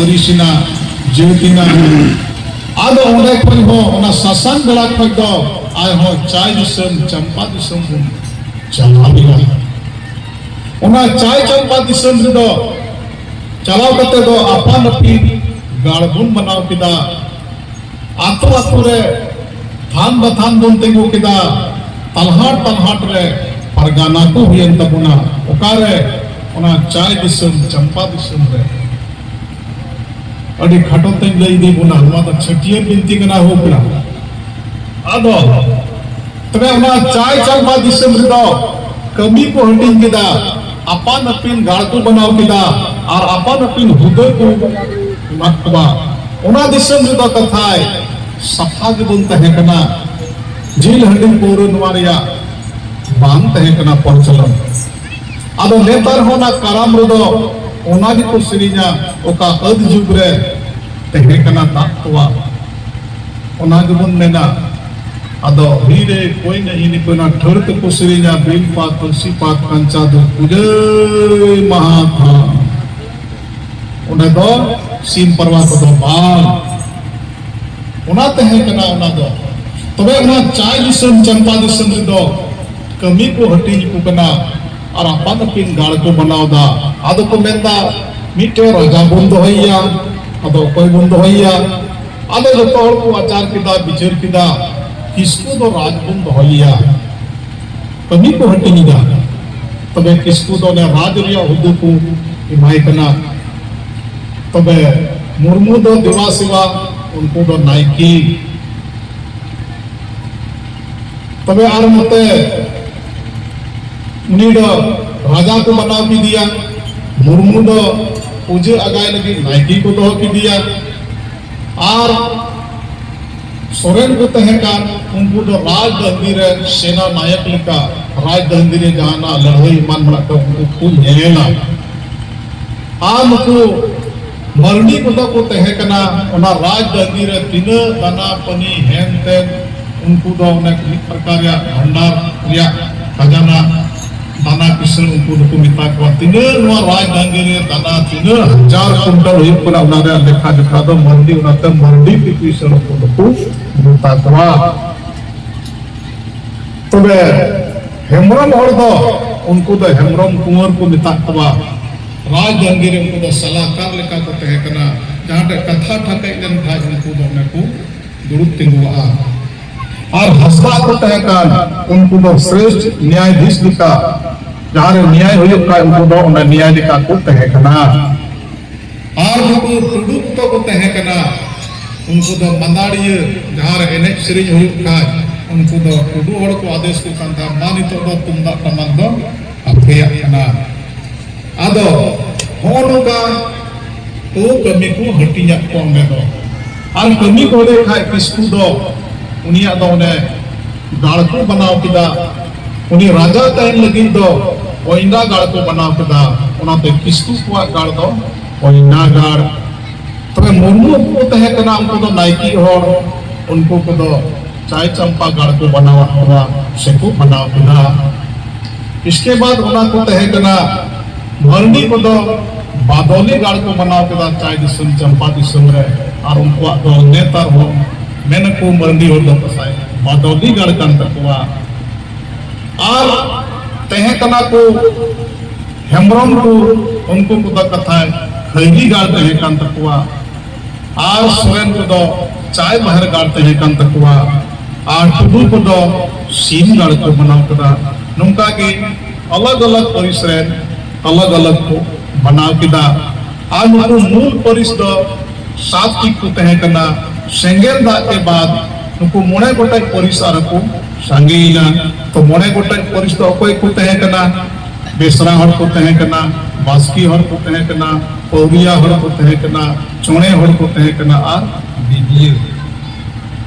परिसिना जीवतिना आदो ओंडे खन हो ओना सासान बेला खन दो आय हो चाय दिसम चंपा दिसम बुन चलाबिना ओना चाय चंपा दिसम रे दो चलाव कते दो आपन अपनी गाड़बुन बनाव किदा आतो आतो रे थान बथान बुन तेगु किदा तलहाट रे परगाना को हुयन तबुना ओकारे ओना चाय दिसम चंपा दिसम रे अड़ी खाटो तें लई दी बुना मा तो छटियर बिनती कना हो पड़ा आदो तबे ओना चाय चंपा दिसम रे दो कमी को हटिंग किदा अपन अपिन गाड़ को बनाव किदा और अपन अपिन हृदय को मकबा ओना दिसम रे दो कथाय सफा के बुन तहे कना झील हंडिंग पोरो नवारिया बांग तहे कना परचलन आदो नेतार होना काराम रे दो ओना गी को सिरिना ओका अद जुग रे तहे कना ताकवा ओना गी बुन मेना आदो हीरे कोई नहीं नि कोना ठरत को सिरिना बेल पात तुलसी पात कंचा दो पूजय महाथा ओना दो सीम परवा को दो बाल ओना तहे कना ओना दो तबे ओना चाय दिसम चंपा दिसम रे दो कमी को हटी को कना और अपन पिन गाड़ को बनाव दा आदो को मेंदा मिटे राजा बंद होइया आदो कोई बंद होइया आदो जो तोड़ को आचार किदा बिचार किदा किसको दो राज बंद होइया कमी को हटी निदा तबे किसको दो ने राज रिया हुदु को इमाय कना तबे मुर्मू दो दिवा सिवा उनको दो नाइकी तबे आर मते उनी दो राजा को बनाव की दिया मुर्मू दो पूजे अगाय लगी नाइकी को दो की दिया और सोरेन को तहेका उनको दो राज दंदी रे सेना नायक लिका राज दंदी रे जाना लड़ाई मान बड़ा को फूल हेला आ नुको मरनी को तहेकना ओना राज दंदी रे तीन दाना पनी हेन तेन उनको दो अनेक प्रकार या भंडार या खजाना दाना किसन उनको नुको मिता को तीन नवा राज दंदी रे दाना 3000 कुंटल हुई पुरा उना रे लेखा जोखा दो मरनी उनाते मरनी की किसन को नुको मिता को तबे हेमरम हर दो उनको दो हेमरम कुंवर को मिता को राज दंदी रे उनको दो सलाहकार लेका को तहेकना जहां कथा ठके जन था उनको दो ने को दुरुत तिंगुआ और हस्ता को तहकान उनको दो श्रेष्ठ न्यायाधीश लिखा जहां रे न्याय हुई का उनको दो उन न्याय लिखा को तहकना और उनको टुडुक तो को तहकना उनको दो मंदाड़िय जहां रे एने श्री हुई का उनको दो टुडु हड़ को आदेश को कंधा मानी तो दो तुमदा टमक दो अफेया कना आदो होनुगा तो कमी को हटिया को में दो और कमी को देखा किसको दो उनिया दो ने गाड़ को बनाव किदा उनी राजा तहन लगी दो ओइना गाड़ को बनाव किदा उनाते किसको को गाड़ दो ओइना गाड़ तबे मुर्मू को तहे कना उनको दो नाइकी होर उनको को दो चाय चंपा गाड़ को बनावा हुआ से को बनाव किदा इसके बाद उना को तहे कना मरनी को दो बादोली गाड़ को बनाव किदा चाय दिसम चंपा दिसम रे और उनको दो नेतार हो मैंने को मरनी हो दो पसाई बादौली गढ़ कान तकवा और तहे कना को हेमरम को उनको को द कथा खैरी गाड़ तहे कान तकवा और सोरेन को दो चाय बहर गाड़ तहे कान तकवा और टुडू को दो सीन गाड़ को बनाव कदा नुका के अलग अलग परिसर अलग अलग को बनाव किदा और नुको मूल परिस दो सात्विक को तहे कना सेंगेल दा के बाद नुको मोने गोटाई परिसार को सांगीना तो मोने गोटाई परिस तो कोई को तहे कना बेसरा हर को तहे कना बास्की हर को तहे कना पौरिया हर को तहे कना चोणे हर को तहे कना और बिबिर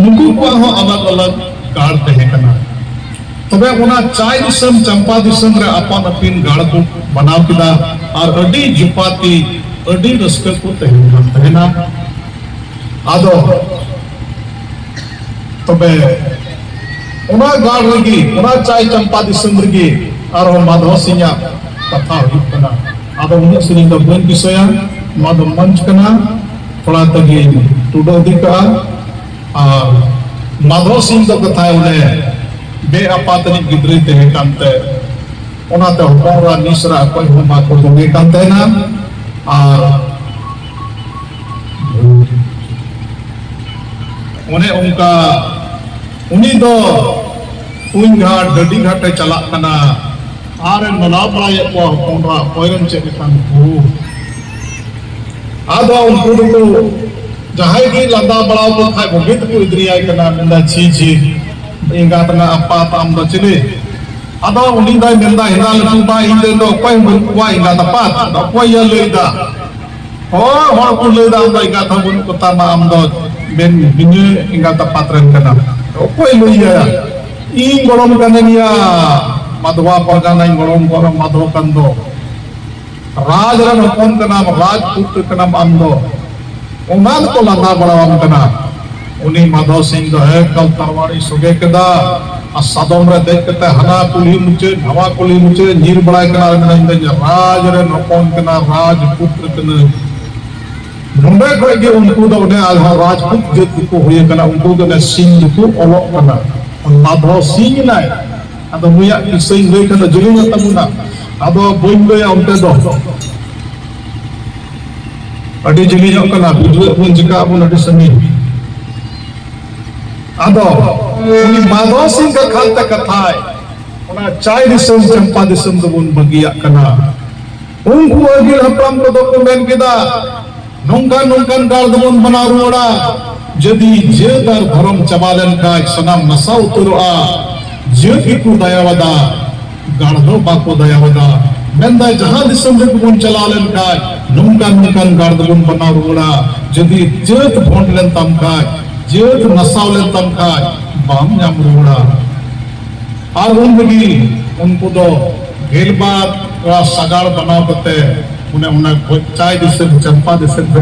नुको को हो अलग अलग गाड़ तहे कना तबे ओना चाय दिसम चंपा दिसम रे अपन अपिन गाड़ को बनाव किदा और अडी जुपाती अडी रस्क को तहे ना आदो तबे उना गाड़ रगी उना चाय चंपा दिसम रगी और माधव सिंह कथा हुई कना आदो उन सिंह द बन विषय माधव मंच कना थोड़ा तगी टूडो दिका माधव सिंह तो कथा उन्हें बे आपातनी गिद्री ते कांते ओनाते होरा निसरा कोई हुमा को दोगे कांते ना उन्हें उनका उन्हीं दो उन घाट गड्डी घाटे चला कना आरे नला बड़ा को होरा कोयरन चेक कांकू आदो उनको तो जहां की लंदा बड़ा को खाए भोगित को इधरिया कना मिंदा छी छी इंगा तना अपा ताम दो चिले आदो उन्हीं दा मिंदा हिना लंबा इंदे दो कोई बुआ इंगा तपा दो कोई या लेदा हो को लेदा दो इंगा था बुन को ता आम दो बेन बिनु इंगा तपा तरन कना कोई लुइया इन गोलम कनेनिया मधवा परगाना इन गोलम गोलम मधव कंदो राजरन हुकुम का नाम राजपूत का नाम आमदो उन्नाद को लंदा बड़ावम का नाम उन्हीं माधव सिंह जो है कल तरवाड़ी सुगे कदा असदम रे देख के हना कुली मुचे हवा कुली मुचे नीर बड़ा कना राजरन हुकुम का नाम राजपुत्र कना मुंबई को के उनको तो उन्हें आज राजपूत जत को हुए कना उनको तो ने सिंह को ओलो कना माधव सिंह ना अदो मुया किसई ले कना जुलुना तमुना आदो बोइंदो या उनते दो अड़ी जली जो कना बुझवे पुन जिका पुन अड़ी समी आदो उनी माधव सिंह का खालता कथा है उना चाय दिसम चंपा दिसम दो बुन बगिया कना उनको अगिल हपराम को दो को मेन किदा नोंका नोंकन गाल दो बुन बना रुड़ा जदी जेदार धर्म चबालन का सनाम नसा उतरोआ जेकी को दयावदा गाड़ो बाको दयावदा मेंदा जहां दिसम रे बुन चलालन का नुंका नुंकन गाड़ बुन बना रुड़ा जदी जेत भोंडलन तम का जेत नसावलन तम का बाम नाम रुड़ा और उनगी उनको दो गेलबार रा सगाड़ बनाव कते उन्हें उन्हें चाय दिसम चंपा दिसम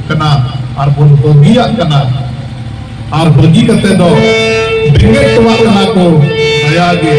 कना और बुन को दिया कना और बगी कते दो बेंगे तवा कना को दया गे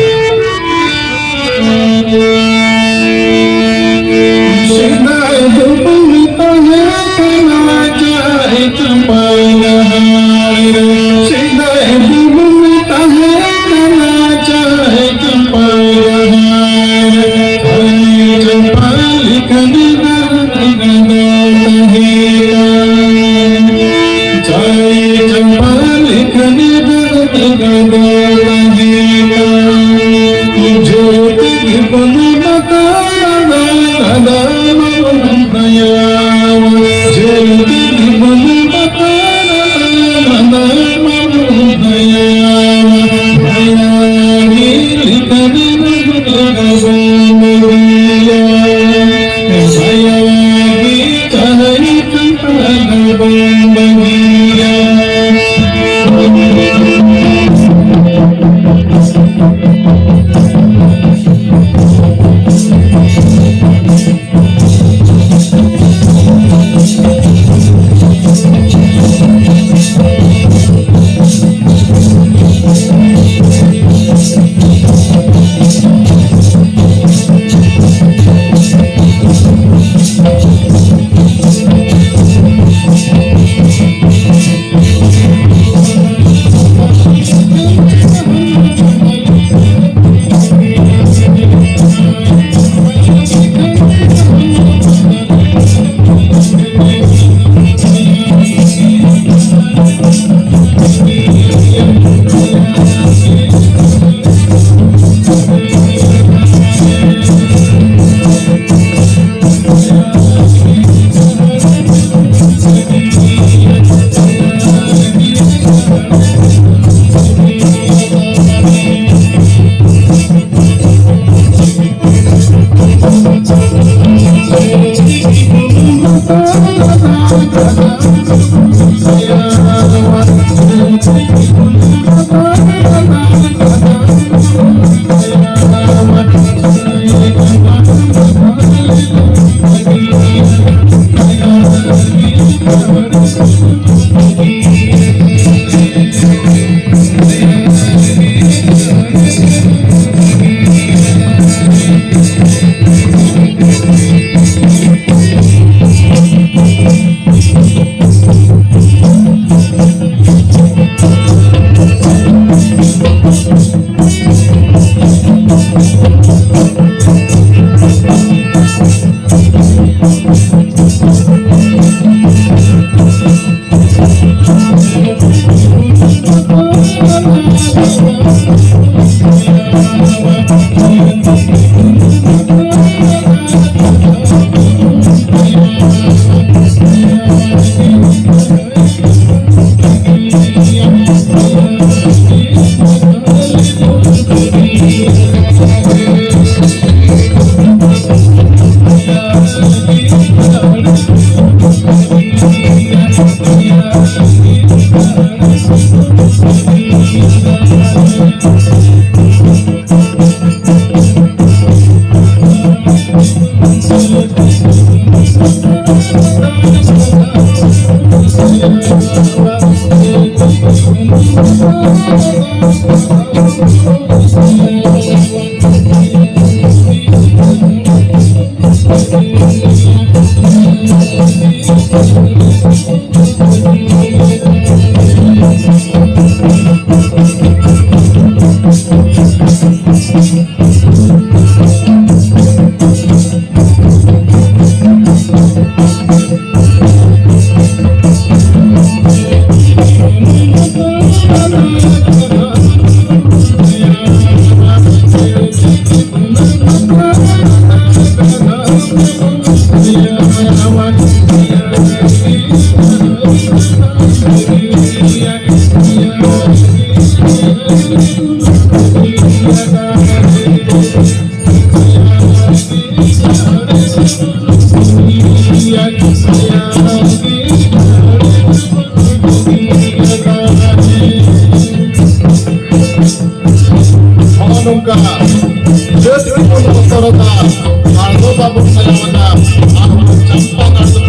Kalau babu saya mana, aku campak atau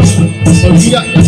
berbiak